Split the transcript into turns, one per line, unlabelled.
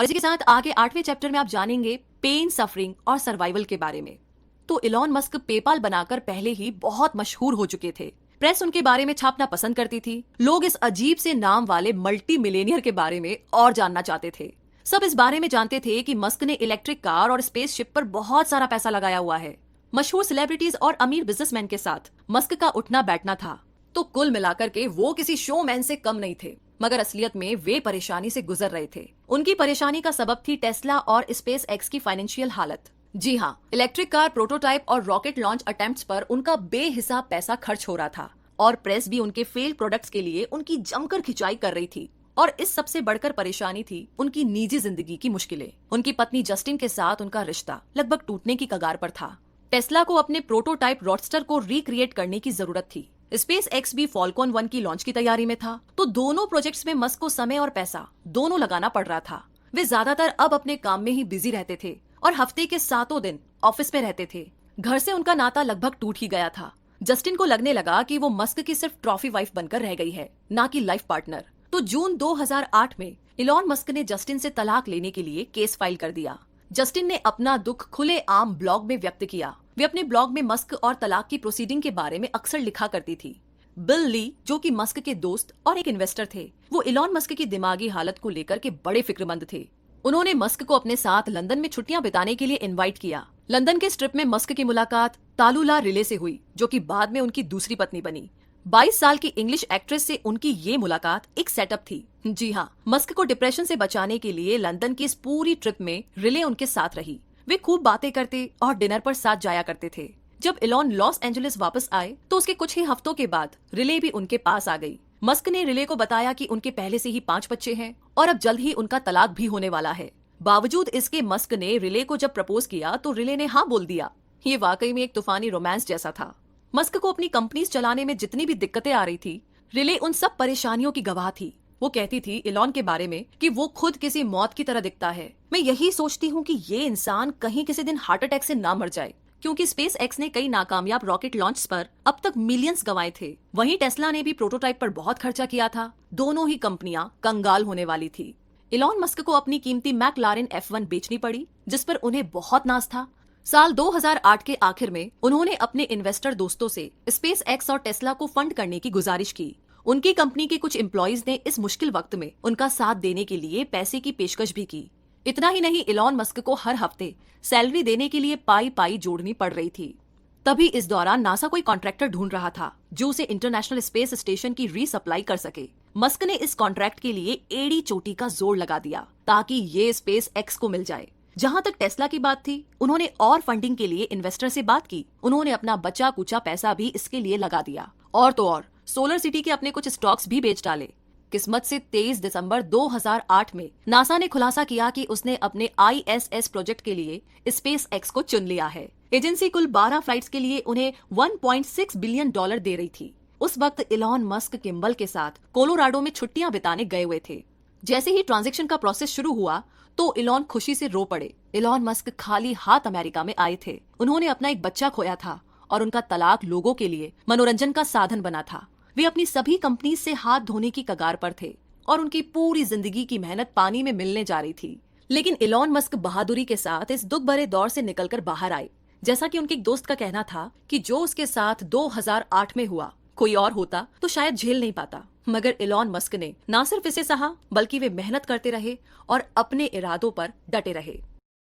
और इसी के साथ आगे 8वें चैप्टर में आप जानेंगे पेन, सफरिंग और सर्वाइवल के बारे में। तो इलॉन मस्क पेपाल बनाकर पहले ही बहुत मशहूर हो चुके थे। प्रेस उनके बारे में छापना पसंद करती थी। लोग इस अजीब से नाम वाले मल्टी मिलेनियर के बारे में और जानना चाहते थे। सब इस बारे में जानते थे कि मस्क ने इलेक्ट्रिक कार और स्पेसशिप पर बहुत सारा पैसा लगाया हुआ है। मशहूर सेलिब्रिटीज और अमीर बिजनेसमैन के साथ मस्क का उठना बैठना था। तो कुल मिलाकर के वो किसी शोमैन से कम नहीं थे, मगर असलियत में वे परेशानी से गुजर रहे थे। उनकी परेशानी का सबब थी टेस्ला और स्पेस एक्स की फाइनेंशियल हालत। जी हाँ, इलेक्ट्रिक कार प्रोटोटाइप और रॉकेट लॉन्च अटेम्प्ट्स पर उनका बेहिसाब पैसा खर्च हो रहा था और प्रेस भी उनके फेल्ड प्रोडक्ट्स के लिए उनकी जमकर खिंचाई कर रही थी। और इस सबसे बढ़कर परेशानी थी उनकी निजी जिंदगी की मुश्किलें। उनकी पत्नी जस्टिन के साथ उनका रिश्ता लगभग टूटने की कगार पर था। टेस्ला को अपने प्रोटोटाइप रॉडस्टर को रिक्रिएट करने की जरूरत थी। स्पेस एक्स भी फॉल्कन 1 की लॉन्च की तैयारी में था। तो दोनों प्रोजेक्ट्स में मस्क को समय और पैसा दोनों लगाना पड़ रहा था। वे ज्यादातर अब अपने काम में ही बिजी रहते थे और हफ्ते के 7 दिन ऑफिस में रहते थे। घर से उनका नाता लगभग टूट ही गया था। जस्टिन को लगने लगा कि वो मस्क की सिर्फ ट्रॉफी वाइफ बनकर रह गई है, ना कि लाइफ पार्टनर। तो जून 2008 में इलॉन मस्क ने जस्टिन से तलाक लेने के लिए केस फाइल कर दिया। जस्टिन ने अपना दुख खुले आम ब्लॉग में व्यक्त किया। वे अपने ब्लॉग में मस्क और तलाक की प्रोसीडिंग के बारे में अक्सर लिखा करती थी। बिल ली, जो कि मस्क के दोस्त और एक इन्वेस्टर थे, वो इलॉन मस्क की दिमागी हालत को लेकर के बड़े फिक्रमंद थे। उन्होंने मस्क को अपने साथ लंदन में छुट्टियां बिताने के लिए इनवाइट किया। लंदन के स्ट्रिप में मस्क की मुलाकात तालुला रिले से हुई, जो कि बाद में उनकी दूसरी पत्नी बनी। 22 साल की इंग्लिश एक्ट्रेस से उनकी ये मुलाकात एक सेटअप थी। जी हाँ, मस्क को डिप्रेशन से बचाने के लिए लंदन की इस पूरी ट्रिप में रिले उनके साथ रही। वे खूब बातें करते और डिनर पर साथ जाया करते थे। जब इलॉन लॉस एंजलिस वापस आए तो उसके कुछ ही हफ्तों के बाद रिले भी उनके पास आ गई। मस्क ने रिले को बताया कि उनके पहले से ही 5 बच्चे हैं और अब जल्द ही उनका तलाक भी होने वाला है। बावजूद इसके मस्क ने रिले को जब प्रपोज किया तो रिले ने हाँ बोल दिया। ये वाकई में एक तूफानी रोमांस जैसा था। मस्क को अपनी कंपनीज चलाने में जितनी भी दिक्कतें आ रही थी, रिले उन सब परेशानियों की गवाह थी। वो कहती थी इलॉन के बारे में कि वो खुद किसी मौत की तरह दिखता है। मैं यही सोचती हूँ कि ये इंसान कहीं किसी दिन हार्ट अटैक से ना मर जाए, क्योंकि स्पेस एक्स ने कई नाकामयाब रॉकेट लॉन्च पर अब तक मिलियंस गंवाए थे। वहीं टेस्ला ने भी प्रोटोटाइप पर बहुत खर्चा किया था। दोनों ही कंपनियां कंगाल होने वाली थी। इलॉन मस्क को अपनी कीमती मैकलारेन F1 बेचनी पड़ी, जिस पर उन्हें बहुत नाज था। साल 2008 के आखिर में उन्होंने अपने इन्वेस्टर दोस्तों से स्पेस एक्स और टेस्ला को फंड करने की गुजारिश की। उनकी कंपनी के कुछ एम्प्लॉइज ने इस मुश्किल वक्त में उनका साथ देने के लिए पैसे की पेशकश भी की। इतना ही नहीं, इलॉन मस्क को हर हफ्ते सैलरी देने के लिए पाई पाई जोड़नी पड़ रही थी। तभी इस दौरान नासा कोई कॉन्ट्रैक्टर ढूंढ रहा था जो उसे इंटरनेशनल स्पेस स्टेशन की रीसप्लाई कर सके। मस्क ने इस कॉन्ट्रैक्ट के लिए एड़ी चोटी का जोर लगा दिया ताकि ये स्पेस एक्स को मिल जाए। जहां तक टेस्ला की बात थी, उन्होंने और फंडिंग के लिए इन्वेस्टर से बात की। उन्होंने अपना बचा कुचा पैसा भी इसके लिए लगा दिया। और तो और सोलर सिटी के अपने कुछ स्टॉक्स भी बेच डाले। किस्मत से 23 दिसंबर 2008 में नासा ने खुलासा किया कि उसने अपने ISS प्रोजेक्ट के लिए स्पेस एक्स को चुन लिया है। एजेंसी कुल 12 फ्लाइट्स के लिए उन्हें $1.6 बिलियन दे रही थी। उस वक्त इलॉन मस्क किम्बल के साथ कोलोराडो में छुट्टियां बिताने गए हुए थे। जैसे ही ट्रांजैक्शन का प्रोसेस शुरू हुआ तो इलॉन खुशी से रो पड़े। इलॉन मस्क खाली हाथ अमेरिका में आए थे। उन्होंने अपना एक बच्चा खोया था और उनका तलाक लोगों के लिए मनोरंजन का साधन बना था। वे अपनी सभी कंपनी से हाथ धोने की कगार पर थे और उनकी पूरी जिंदगी की मेहनत पानी में मिलने जा रही थी। लेकिन इलॉन मस्क बहादुरी के साथ इस दुख भरे दौर से निकलकर बाहर आए। जैसा कि उनके एक दोस्त का कहना था कि जो उसके साथ 2008 में हुआ, कोई और होता तो शायद झेल नहीं पाता। मगर इलॉन मस्क ने ना सिर्फ इसे सहा, बल्कि वे मेहनत करते रहे और अपने इरादों पर डटे रहे।